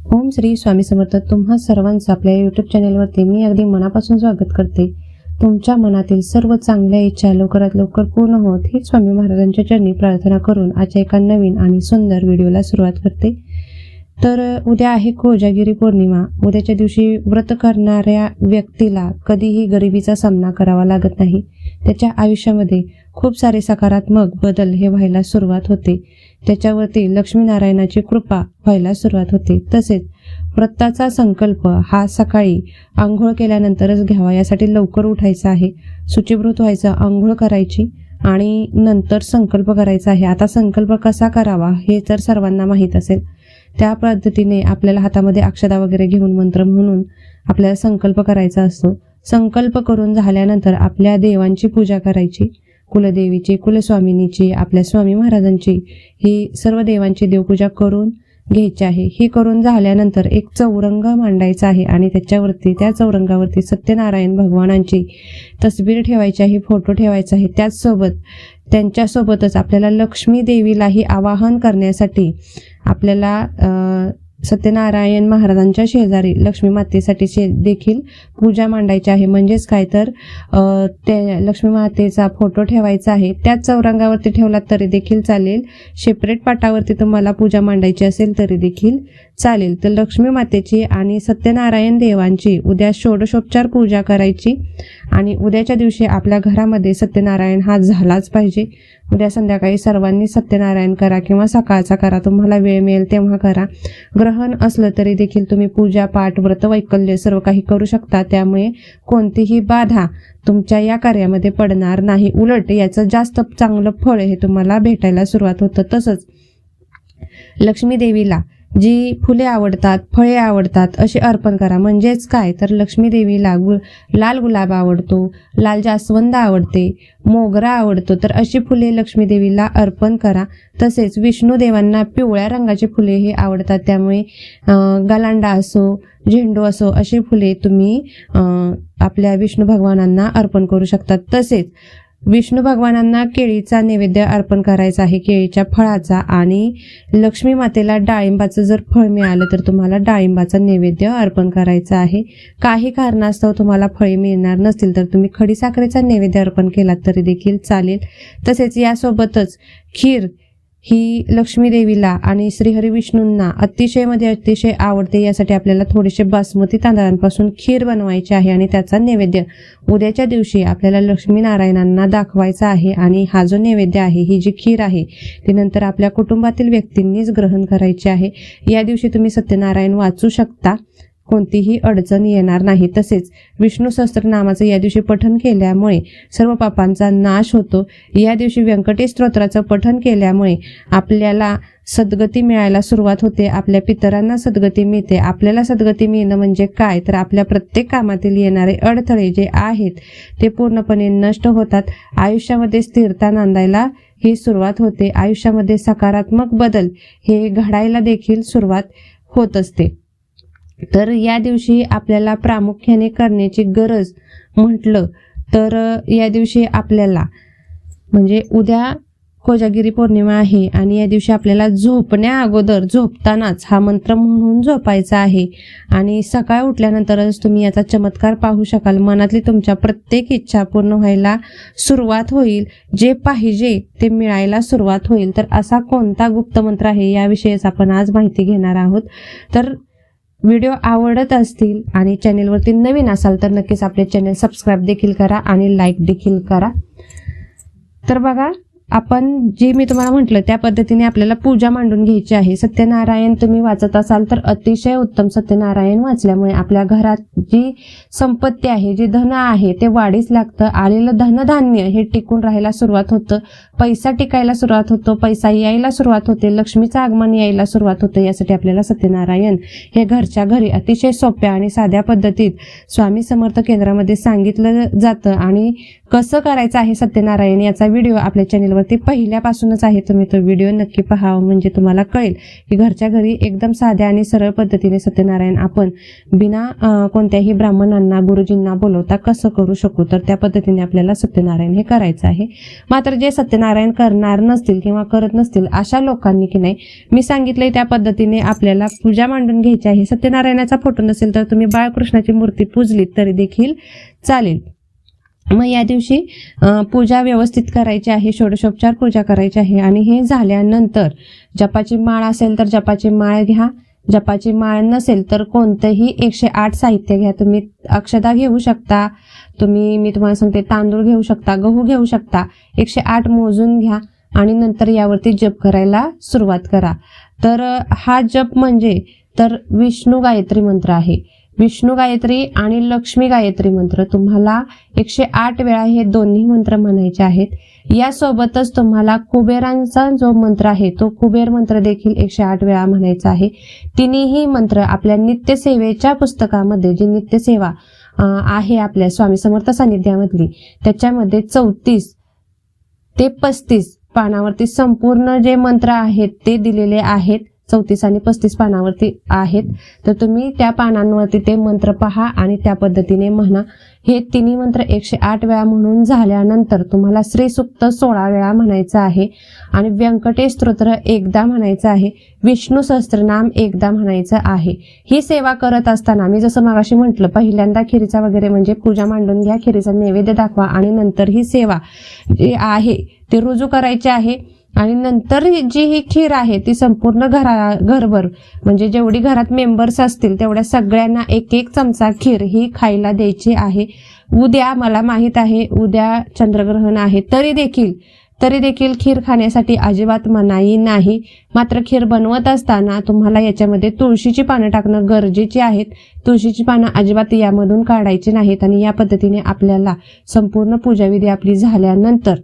ओम श्री स्वामी समर्थ. तुम्हा सर्वांचं आपल्या यूट्यूब चॅनलवरती मी अगदी मनापासून स्वागत करते. तुमच्या मनातील सर्व चांगल्या इच्छा लवकरात लवकर पूर्ण होत ही स्वामी महाराजांच्या चरणी प्रार्थना करून आजच्या एका नवीन आणि सुंदर व्हिडिओला सुरुवात करते. तर उद्या आहे कोजागिरी पौर्णिमा. उद्याच्या दिवशी व्रत करणाऱ्या व्यक्तीला कधीही गरिबीचा सामना करावा लागत नाही. त्याच्या आयुष्यामध्ये खूप सारे सकारात्मक बदल हे व्हायला सुरुवात होते. त्याच्यावरती लक्ष्मीनारायणाची कृपा व्हायला सुरुवात होते. तसेच व्रताचा संकल्प हा सकाळी आंघोळ केल्यानंतरच घ्यावा. यासाठी लवकर उठायचं आहे, शुचिभूत व्हायचं, आंघोळ करायची आणि नंतर संकल्प करायचा आहे. आता संकल्प कसा करावा हे तर सर्वांना माहीत असेल. त्या पद्धतीने आपल्याला हातामध्ये अक्षता वगैरे घेऊन मंत्र म्हणून आपल्याला संकल्प करायचा असतो. संकल्प करून झाल्यानंतर आपल्या देवांची पूजा करायची. कुलदेवीची, कुलस्वामिनीची, आपल्या स्वामी महाराजांची, ही सर्व देवांची देवपूजा करून घ्यायची आहे. ही करून झाल्यानंतर एक चौरंग मांडायचा आहे आणि त्या चौरंगावरती सत्यनारायण भगवानांची तसबीर ठेवायची आहे, फोटो ठेवायचा आहे. त्यांच्यासोबतच आपल्याला लक्ष्मी देवीलाही आवाहन करण्यासाठी आपल्याला सत्यनारायण महाराजांच्या शेजारी लक्ष्मी मातेसाठी देखील पूजा मांडायची आहे. म्हणजेच काय तर त्या लक्ष्मी मातेचा फोटो ठेवायचा आहे. त्याच चौरंगावरती ठेवला तरी देखील चालेल. सेपरेट पाटावरती तुम्हाला पूजा मांडायची असेल तरी देखील चालेल. तर लक्ष्मी मातेची आणि सत्यनारायण देवांची उद्या षोडशोपचार पूजा करायची आणि उद्याच्या दिवशी आपल्या घरामध्ये सत्यनारायण हा झालाच पाहिजे. उद्या संध्याकाळी सर्वांनी सत्यनारायण करा किंवा सकाळचा करा, तुम्हाला वेळ मिळेल तेव्हा करा. ग्रहण असलं तरी देखील तुम्ही पूजा पाठ व्रत वैकल्य सर्व काही करू शकता. त्यामुळे कोणतीही बाधा तुमच्या या कार्यामध्ये पडणार नाही. उलट याचं जास्त चांगलं फळ हे तुम्हाला भेटायला सुरुवात होतं. तसंच लक्ष्मी देवीला जी फुले आवडतात, फळे आवडतात अशी अर्पण करा. म्हणजेच काय तर लक्ष्मी देवीला लाल गुलाब आवडतो, लाल जास्वंद आवडते, मोगरा आवडतो, तर अशी फुले लक्ष्मी देवीला अर्पण करा. तसेच विष्णू देवांना पिवळ्या रंगाची फुले हे आवडतात. त्यामुळे गलांडा असो, झेंडू असो अशी फुले तुम्ही आपल्या विष्णू भगवानांना अर्पण करू शकतात. तसेच विष्णू भगवानांना केळीचा नैवेद्य अर्पण करायचा आहे, केळीच्या फळाचा. आणि लक्ष्मी मातेला डाळिंबाचं जर फळ मिळालं तर तुम्हाला डाळिंबाचा नैवेद्य अर्पण करायचा आहे. काही कारणास्तव तुम्हाला फळे मिळणार नसतील तर तुम्ही खडीसाखरेचा नैवेद्य अर्पण केला तरी देखील चालेल. तसेच यासोबतच खीर ही लक्ष्मी देवीला आणि श्रीहरी विष्णूंना अतिशय आवडते. यासाठी आपल्याला थोडेसे बासमती तांदळांपासून खीर बनवायची आहे आणि त्याचा नैवेद्य उद्याच्या दिवशी आपल्याला लक्ष्मीनारायणांना दाखवायचा आहे. आणि हा जो नैवेद्य आहे, ही जी खीर आहे ती नंतर आपल्या कुटुंबातील व्यक्तींनीच ग्रहण करायची आहे. या दिवशी तुम्ही सत्यनारायण वाचू शकता, कोणतीही अडचण येणार नाही. तसेच विष्णू सहस्त्रनामाचं या दिवशी पठण केल्यामुळे सर्व पापांचा नाश होतो. या दिवशी व्यंकटेश स्तोत्राचं पठण केल्यामुळे आपल्याला सद्गती मिळायला सुरुवात होते. आपल्या पितरांना सद्गती मिळते. आपल्याला सद्गती मिळणं म्हणजे काय तर आपल्या प्रत्येक कामातील येणारे अडथळे जे आहेत ते पूर्णपणे नष्ट होतात. आयुष्यामध्ये स्थिरता नांदायला ही सुरुवात होते. आयुष्यामध्ये सकारात्मक बदल हे घडायला देखील सुरुवात होत असते. तर या दिवशी आपल्याला प्रामुख्याने करण्याची गरज म्हटलं तर या दिवशी आपल्याला म्हणजे उद्या कोजागिरी पौर्णिमा आहे आणि या दिवशी आपल्याला झोपण्या अगोदर झोपतानाच हा मंत्र म्हणून झोपायचा आहे. आणि सकाळ उठल्यानंतरच तुम्ही याचा चमत्कार पाहू शकाल. मनातली तुमच्या प्रत्येक इच्छा पूर्ण व्हायला सुरुवात होईल. जे पाहिजे ते मिळायला सुरुवात होईल. तर असा कोणता गुप्त मंत्र आहे याविषयीच आपण आज माहिती घेणार आहोत. तर व्हिडिओ आवडत असतील आणि चॅनेलवरती नवीन असाल तर नक्कीच आपले चॅनेल सबस्क्राईब देखील करा आणि लाईक देखील करा. तर बघा, आपण जे मी तुम्हाला म्हटलं त्या पद्धतीने आपल्याला पूजा मांडून घ्यायची आहे. सत्यनारायण तुम्ही वाचत असाल तर अतिशय उत्तम. सत्यनारायण वाचल्यामुळे आपल्या घरात जी संपत्ती आहे, जे धन आहे ते वाढीस लागतं. आलेलं धनधान्य हे टिकून राहायला सुरुवात होतं. पैसा टिकायला सुरुवात होतो. पैसा यायला सुरुवात होते. लक्ष्मीचं आगमन यायला सुरुवात होतं. यासाठी आपल्याला सत्यनारायण हे घरच्या घरी अतिशय सोप्या आणि साध्या पद्धतीत स्वामी समर्थ केंद्रामध्ये सांगितलं जातं आणि कसं करायचं आहे सत्यनारायण याचा व्हिडिओ आपल्या चॅनेलवरती पहिल्यापासूनच आहे. तुम्ही तो व्हिडिओ नक्की पहावा, म्हणजे तुम्हाला कळेल की घरच्या घरी एकदम साध्या आणि सरळ पद्धतीने सत्यनारायण आपण बिना कोणत्याही ब्राह्मणांना गुरुजींना बोलवता कसं करू शकू. तर त्या पद्धतीने आपल्याला सत्यनारायण हे करायचं आहे. मात्र जे सत्यनारायण करणार नसतील किंवा करत नसतील अशा लोकांनी की नाही, मी सांगितलंय त्या पद्धतीने आपल्याला पूजा मांडून घ्यायची आहे. सत्यनारायणाचा फोटो नसेल तर तुम्ही बाळकृष्णाची मूर्ती पूजलीत तरी देखील चालेल. मग या दिवशी पूजा व्यवस्थित करायची आहे, षोडशोपचार पूजा करायची आहे. आणि हे झाल्यानंतर जपाची माळ असेल तर जपाची माळ घ्या, जपाची माळ नसेल तर कोणतंही 108 साहित्य घ्या. तुम्ही अक्षता घेऊ शकता, मी तुम्हाला सांगते तांदूळ घेऊ शकता, गहू घेऊ शकता. 108 मोजून घ्या आणि नंतर यावरती जप करायला सुरुवात करा. तर हा जप म्हणजे तर विष्णू गायत्री मंत्र आहे. विष्णू गायत्री आणि लक्ष्मी गायत्री मंत्र तुम्हाला 108 वेळा हे दोन्ही मंत्र म्हणायचे आहेत. यासोबतच तुम्हाला कुबेरांचा जो मंत्र आहे तो कुबेर मंत्र देखील 108 वेळा म्हणायचा आहे. तिन्ही मंत्र आपल्या नित्यसेवेच्या पुस्तकामध्ये, जी नित्यसेवा आहे आपल्या स्वामी समर्थ सानिध्यामधली, त्याच्यामध्ये 34 ते 35 पानावरती संपूर्ण जे मंत्र आहेत ते दिलेले आहेत. 34 आणि 35 पानावरती आहेत. तर तुम्ही त्या पानांवरती ते मंत्र पहा आणि त्या पद्धतीने म्हणा. हे तिन्ही मंत्र 108 वेळा म्हणून झाल्यानंतर तुम्हाला श्री सूक्त 16 वेळा म्हणायचं आहे आणि व्यंकटेश स्तोत्र एकदा म्हणायचं आहे, विष्णू सहस्त्रनाम एकदा म्हणायचं आहे. ही सेवा करत असताना मी जसं मगाशी म्हटलं, पहिल्यांदा खिरीचा वगैरे म्हणजे पूजा मांडून घ्या, खिरीचा नैवेद्य दाखवा आणि नंतर ही सेवा जी आहे ती रुजू करायची आहे. आणि नंतर जी ही खीर आहे ती संपूर्ण घरभर म्हणजे जेवढी घरात मेंबर्स असतील तेवढ्या सगळ्यांना 1-1 चमचा खीर ही खायला द्यायची आहे. उद्या मला माहित आहे उद्या चंद्रग्रहण आहे, तरी देखील खीर खाण्यासाठी अजिबात मनाई नाही. मात्र खीर बनवत असताना तुम्हाला याच्यामध्ये तुळशीची पानं टाकणं गरजेची आहेत. तुळशीची पानं अजिबात यामधून काढायची नाहीत. आणि या पद्धतीने आपल्याला संपूर्ण पूजाविधी आपली झाल्यानंतर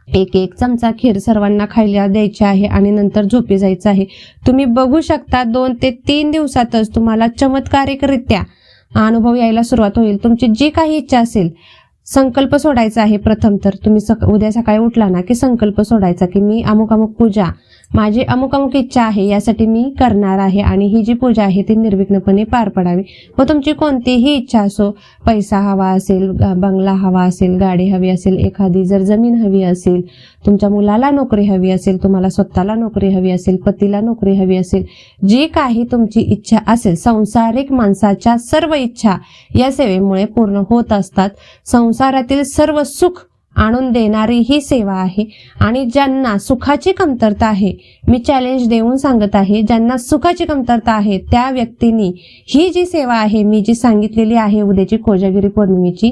1-1 चमचा खीर सर्वांना खायला द्यायची आहे आणि नंतर झोपी जायचं आहे. तुम्ही बघू शकता 2 ते 3 दिवसातच तुम्हाला चमत्कारिकरित्या अनुभव यायला सुरुवात होईल. तुमची जी काही इच्छा असेल, संकल्प सोडायचा आहे. प्रथम तर तुम्ही उद्या सकाळी उठला ना की संकल्प सोडायचा की मी अमुक अमुक पूजा, माझी अमुक अमुक इच्छा आहे, यासाठी मी करणार आहे आणि ही जी पूजा आहे ती निर्विघ्नपणे पार पडावी. व तुमची कोणतीही इच्छा असो, पैसा हवा असेल, बंगला हवा असेल, गाडी हवी असेल, एखादी जर जमीन हवी असेल, तुमच्या मुलाला नोकरी हवी असेल, तुम्हाला स्वतःला नोकरी हवी असेल, पतीला नोकरी हवी असेल, जी काही तुमची इच्छा असेल, संसारिक माणसाच्या सर्व इच्छा या सेवेमुळे पूर्ण होत असतात. संसारातील सर्व सुख आणून देणारी ही सेवा आहे. आणि ज्यांना सुखाची कमतरता आहे, मी चॅलेंज देऊन सांगत आहे, ज्यांना सुखाची कमतरता आहे त्या व्यक्तींनी ही जी सेवा आहे मी जी सांगितलेली आहे उद्याची कोजागिरी पौर्णिमेची,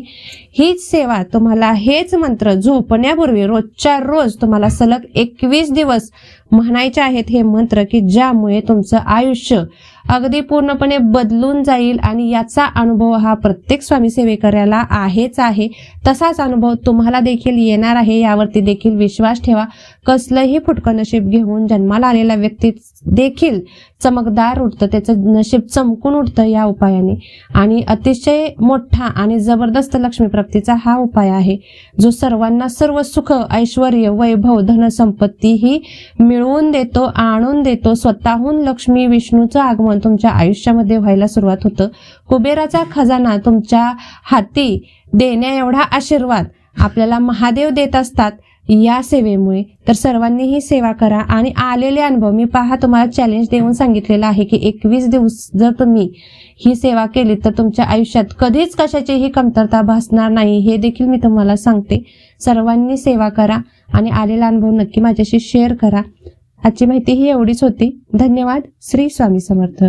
हीच सेवा तुम्हाला हेच मंत्र झोपण्यापूर्वी रोजच्या रोज तुम्हाला सलग 21 दिवस म्हणायचे आहेत. हे मंत्र की ज्यामुळे तुमचं आयुष्य अगदी पूर्णपणे बदलून जाईल आणि याचा अनुभव हा प्रत्येक स्वामी सेवेकऱ्याला आहेच आहे. तसाच अनुभव तुम्हाला देखील येणार आहे, यावरती देखील विश्वास ठेवा. कसलंही फुटकं नशीब घेऊन जन्माला आलेला व्यक्ती देखील चमकदार उठतं, त्याचं नशीब चमकून उठतं या उपायाने. आणि अतिशय मोठा आणि जबरदस्त लक्ष्मी प्राप्तीचा हा उपाय आहे, जो सर्वांना सर्व सुख, ऐश्वर, वैभव, धनसंपत्ती ही मिळवून देतो, आणून देतो. स्वतःहून लक्ष्मी विष्णूचं आगमन तुमच्या आयुष्यामध्ये व्हायला सुरुवात होतं. कुबेराचा खजाना तुमच्या हाती देण्या एवढा आशीर्वाद आपल्याला महादेव देत असतात या सेवेमुळे. तर सर्वांनी ही सेवा करा आणि आलेले अनुभव मी तुम्हाला चॅलेंज देऊन सांगितलेलं आहे की 21 दिवस जर तुम्ही ही सेवा केली तर तुमच्या आयुष्यात कधीच कशाचीही कमतरता भासणार नाही, हे देखील मी तुम्हाला सांगते. सर्वांनी सेवा करा आणि आलेला अनुभव नक्की माझ्याशी शेअर करा. आजची माहिती ही एवढीच होती. धन्यवाद. श्री स्वामी समर्थ.